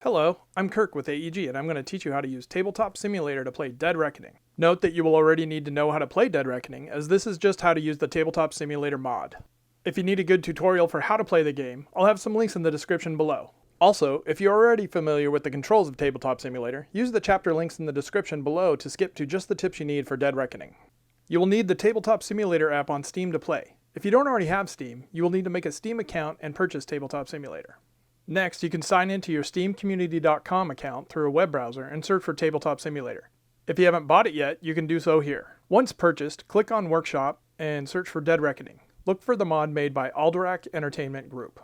Hello, I'm Kirk with AEG, and I'm going to teach you how to use Tabletop Simulator to play Dead Reckoning. Note that you will already need to know how to play Dead Reckoning, as this is just how to use the Tabletop Simulator mod. If you need a good tutorial for how to play the game, I'll have some links in the description below. Also, if you're already familiar with the controls of Tabletop Simulator, use the chapter links in the description below to skip to just the tips you need for Dead Reckoning. You will need the Tabletop Simulator app on Steam to play. If you don't already have Steam, you will need to make a Steam account and purchase Tabletop Simulator. Next, you can sign into your steamcommunity.com account through a web browser and search for Tabletop Simulator. If you haven't bought it yet, you can do so here. Once purchased, click on Workshop and search for Dead Reckoning. Look for the mod made by Alderac Entertainment Group.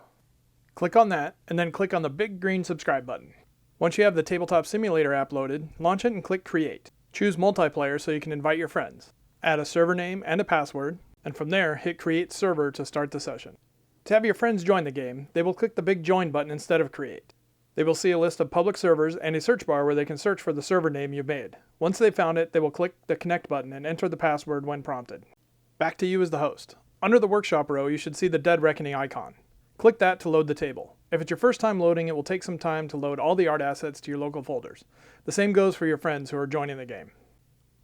Click on that, and then click on the big green subscribe button. Once you have the Tabletop Simulator app loaded, launch it and click Create. Choose Multiplayer so you can invite your friends. Add a server name and a password, and from there, hit Create Server to start the session. To have your friends join the game, they will click the big Join button instead of Create. They will see a list of public servers and a search bar where they can search for the server name you've made. Once they've found it, they will click the Connect button and enter the password when prompted. Back to you as the host. Under the Workshop row, you should see the Dead Reckoning icon. Click that to load the table. If it's your first time loading, it will take some time to load all the art assets to your local folders. The same goes for your friends who are joining the game.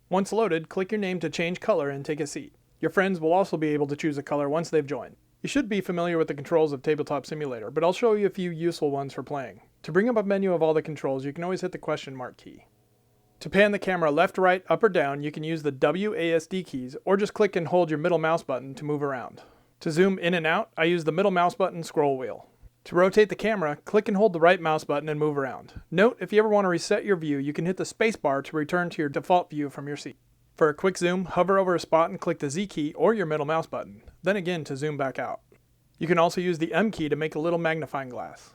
Once loaded, click your name to change color and take a seat. Your friends will also be able to choose a color once they've joined. You should be familiar with the controls of Tabletop Simulator, but I'll show you a few useful ones for playing. To bring up a menu of all the controls, you can always hit the question mark key. To pan the camera left, right, up, or down, you can use the WASD keys, or just click and hold your middle mouse button to move around. To zoom in and out, I use the middle mouse button scroll wheel. To rotate the camera, click and hold the right mouse button and move around. Note, if you ever want to reset your view, you can hit the space bar to return to your default view from your seat. For a quick zoom, hover over a spot and click the Z key or your middle mouse button, then again to zoom back out. You can also use the M key to make a little magnifying glass.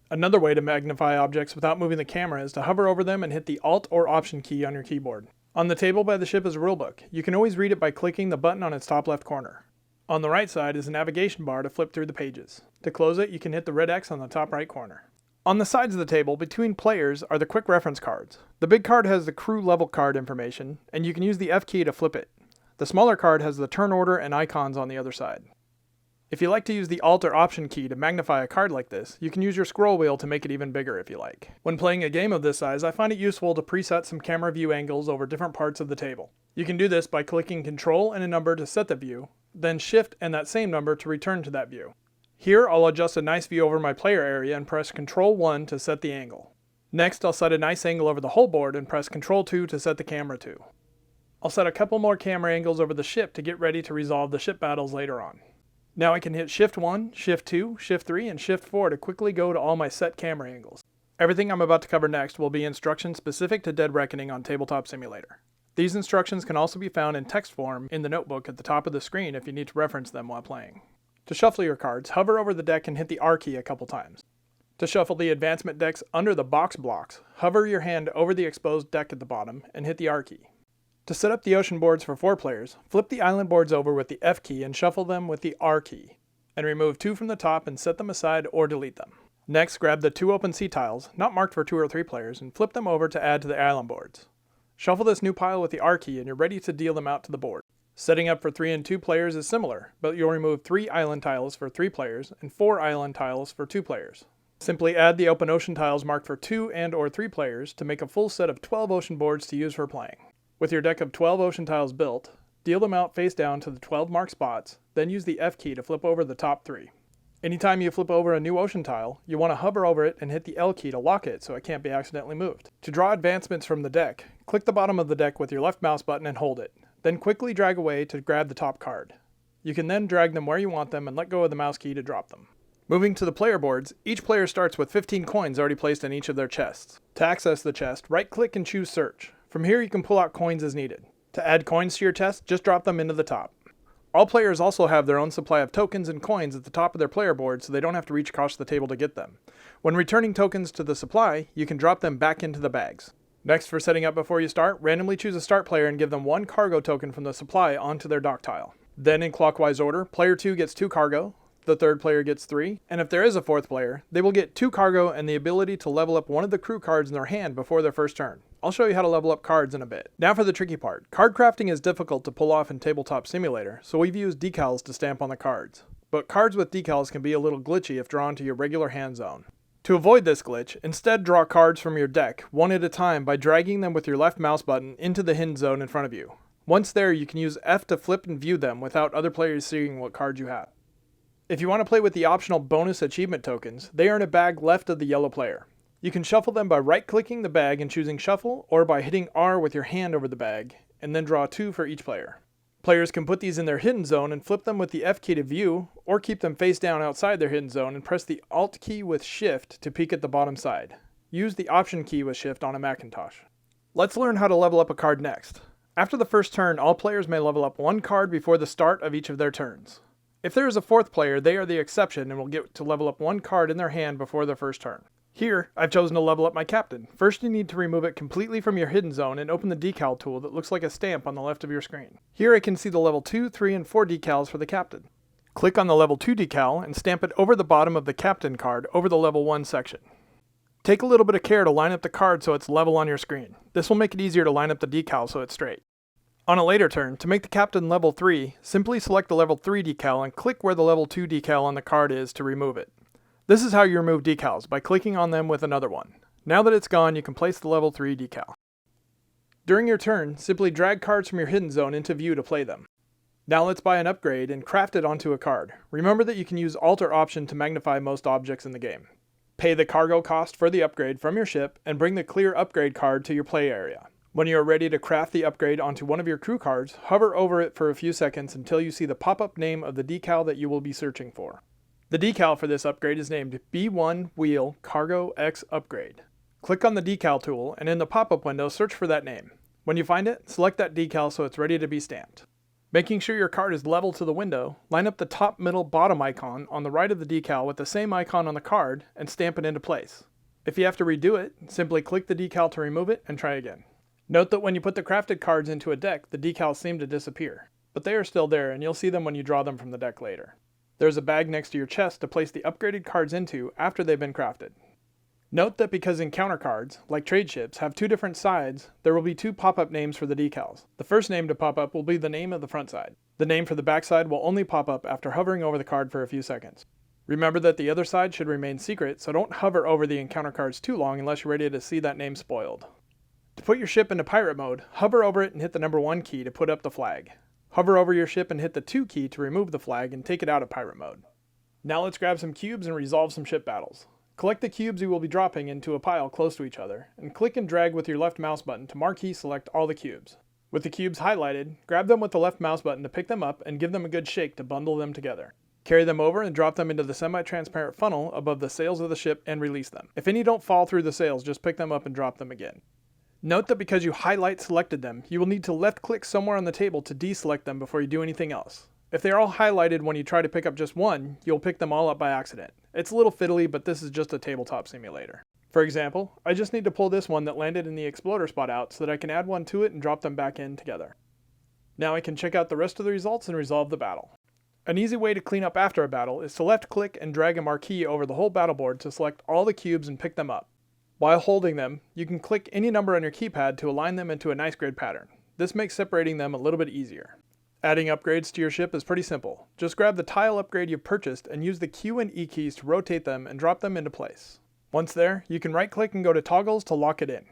Another way to magnify objects without moving the camera is to hover over them and hit the Alt or Option key on your keyboard. On the table by the ship is a rulebook. You can always read it by clicking the button on its top left corner. On the right side is a navigation bar to flip through the pages. To close it, you can hit the red X on the top right corner. On the sides of the table, between players, are the quick reference cards. The big card has the crew level card information, and you can use the F key to flip it. The smaller card has the turn order and icons on the other side. If you like to use the Alt or Option key to magnify a card like this, you can use your scroll wheel to make it even bigger if you like. When playing a game of this size, I find it useful to preset some camera view angles over different parts of the table. You can do this by clicking Control and a number to set the view, then Shift and that same number to return to that view. Here, I'll adjust a nice view over my player area and press Control 1 to set the angle. Next, I'll set a nice angle over the whole board and press Control 2 to set the camera to. I'll set a couple more camera angles over the ship to get ready to resolve the ship battles later on. Now I can hit Shift 1, Shift 2, Shift 3, and Shift 4 to quickly go to all my set camera angles. Everything I'm about to cover next will be instructions specific to Dead Reckoning on Tabletop Simulator. These instructions can also be found in text form in the notebook at the top of the screen if you need to reference them while playing. To shuffle your cards, hover over the deck and hit the R key a couple times. To shuffle the advancement decks under the box blocks, hover your hand over the exposed deck at the bottom and hit the R key. To set up the ocean boards for 4 players, flip the island boards over with the F key and shuffle them with the R key, and remove 2 from the top and set them aside or delete them. Next, grab the 2 open sea tiles, not marked for 2 or 3 players, and flip them over to add to the island boards. Shuffle this new pile with the R key and you're ready to deal them out to the board. Setting up for 3 and 2 players is similar, but you'll remove 3 island tiles for 3 players and 4 island tiles for 2 players. Simply add the open ocean tiles marked for 2 and or 3 players to make a full set of 12 ocean boards to use for playing. With your deck of 12 ocean tiles built, deal them out face down to the 12 marked spots, then use the F key to flip over the top 3. Anytime you flip over a new ocean tile, you want to hover over it and hit the L key to lock it so it can't be accidentally moved. To draw advancements from the deck, click the bottom of the deck with your left mouse button and hold it. Then quickly drag away to grab the top card. You can then drag them where you want them and let go of the mouse key to drop them. Moving to the player boards, each player starts with 15 coins already placed in each of their chests. To access the chest, right-click and choose Search. From here you can pull out coins as needed. To add coins to your chest, just drop them into the top. All players also have their own supply of tokens and coins at the top of their player board so they don't have to reach across the table to get them. When returning tokens to the supply, you can drop them back into the bags. Next, for setting up before you start, randomly choose a start player and give them 1 cargo token from the supply onto their dock tile. Then in clockwise order, player 2 gets 2 cargo, the third player gets 3, and if there is a 4th player, they will get 2 cargo and the ability to level up one of the crew cards in their hand before their first turn. I'll show you how to level up cards in a bit. Now for the tricky part. Card crafting is difficult to pull off in Tabletop Simulator, so we've used decals to stamp on the cards. But cards with decals can be a little glitchy if drawn to your regular hand zone. To avoid this glitch, instead draw cards from your deck one at a time by dragging them with your left mouse button into the hidden zone in front of you. Once there, you can use F to flip and view them without other players seeing what cards you have. If you want to play with the optional bonus achievement tokens, they are in a bag left of the yellow player. You can shuffle them by right-clicking the bag and choosing Shuffle, or by hitting R with your hand over the bag, and then draw 2 for each player. Players can put these in their hidden zone and flip them with the F key to view, or keep them face down outside their hidden zone and press the Alt key with Shift to peek at the bottom side. Use the Option key with Shift on a Macintosh. Let's learn how to level up a card next. After the first turn, all players may level up 1 card before the start of each of their turns. If there is a 4th player, they are the exception and will get to level up 1 card in their hand before their first turn. Here, I've chosen to level up my captain. First, you need to remove it completely from your hidden zone and open the decal tool that looks like a stamp on the left of your screen. Here I can see the level 2, 3, and 4 decals for the captain. Click on the level 2 decal and stamp it over the bottom of the captain card over the level 1 section. Take a little bit of care to line up the card so it's level on your screen. This will make it easier to line up the decal so it's straight. On a later turn, to make the captain level 3, simply select the level 3 decal and click where the level 2 decal on the card is to remove it. This is how you remove decals, by clicking on them with another one. Now that it's gone, you can place the level 3 decal. During your turn, simply drag cards from your hidden zone into view to play them. Now let's buy an upgrade and craft it onto a card. Remember that you can use Alt or Option to magnify most objects in the game. Pay the cargo cost for the upgrade from your ship and bring the clear upgrade card to your play area. When you are ready to craft the upgrade onto one of your crew cards, hover over it for a few seconds until you see the pop-up name of the decal that you will be searching for. The decal for this upgrade is named B1 Wheel Cargo X Upgrade. Click on the decal tool and in the pop-up window search for that name. When you find it, select that decal so it's ready to be stamped. Making sure your card is level to the window, line up the top, middle, bottom icon on the right of the decal with the same icon on the card and stamp it into place. If you have to redo it, simply click the decal to remove it and try again. Note that when you put the crafted cards into a deck, the decals seem to disappear, but they are still there and you'll see them when you draw them from the deck later. There's a bag next to your chest to place the upgraded cards into after they've been crafted. Note that because encounter cards, like trade ships, have 2 different sides, there will be 2 pop-up names for the decals. The first name to pop up will be the name of the front side. The name for the back side will only pop up after hovering over the card for a few seconds. Remember that the other side should remain secret, so don't hover over the encounter cards too long unless you're ready to see that name spoiled. To put your ship into pirate mode, hover over it and hit the number 1 key to put up the flag. Hover over your ship and hit the 2 key to remove the flag and take it out of pirate mode. Now let's grab some cubes and resolve some ship battles. Collect the cubes you will be dropping into a pile close to each other, and click and drag with your left mouse button to marquee select all the cubes. With the cubes highlighted, grab them with the left mouse button to pick them up and give them a good shake to bundle them together. Carry them over and drop them into the semi-transparent funnel above the sails of the ship and release them. If any don't fall through the sails, just pick them up and drop them again. Note that because you highlight selected them, you will need to left click somewhere on the table to deselect them before you do anything else. If they are all highlighted when you try to pick up just one, you'll pick them all up by accident. It's a little fiddly, but this is just a tabletop simulator. For example, I just need to pull this one that landed in the exploder spot out so that I can add one to it and drop them back in together. Now I can check out the rest of the results and resolve the battle. An easy way to clean up after a battle is to left click and drag a marquee over the whole battle board to select all the cubes and pick them up. While holding them, you can click any number on your keypad to align them into a nice grid pattern. This makes separating them a little bit easier. Adding upgrades to your ship is pretty simple. Just grab the tile upgrade you've purchased and use the Q and E keys to rotate them and drop them into place. Once there, you can right click and go to toggles to lock it in.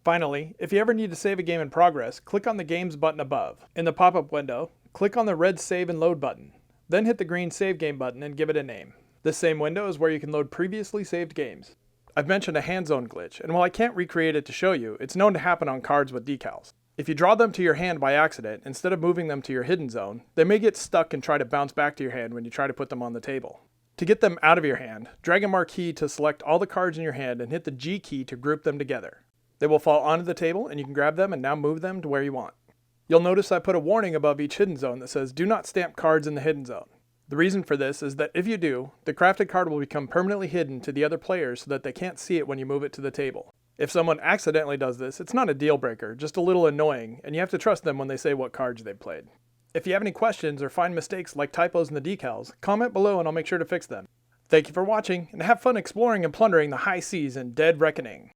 Finally, if you ever need to save a game in progress, click on the Games button above. In the pop-up window, click on the red Save and Load button. Then hit the green Save Game button and give it a name. This same window is where you can load previously saved games. I've mentioned a hand zone glitch, and while I can't recreate it to show you, it's known to happen on cards with decals. If you draw them to your hand by accident, instead of moving them to your hidden zone, they may get stuck and try to bounce back to your hand when you try to put them on the table. To get them out of your hand, drag a marquee to select all the cards in your hand and hit the G key to group them together. They will fall onto the table and you can grab them and now move them to where you want. You'll notice I put a warning above each hidden zone that says do not stamp cards in the hidden zone. The reason for this is that if you do, the crafted card will become permanently hidden to the other players so that they can't see it when you move it to the table. If someone accidentally does this, it's not a deal breaker, just a little annoying, and you have to trust them when they say what cards they've played. If you have any questions or find mistakes like typos in the decals, comment below and I'll make sure to fix them. Thank you for watching, and have fun exploring and plundering the high seas in Dead Reckoning.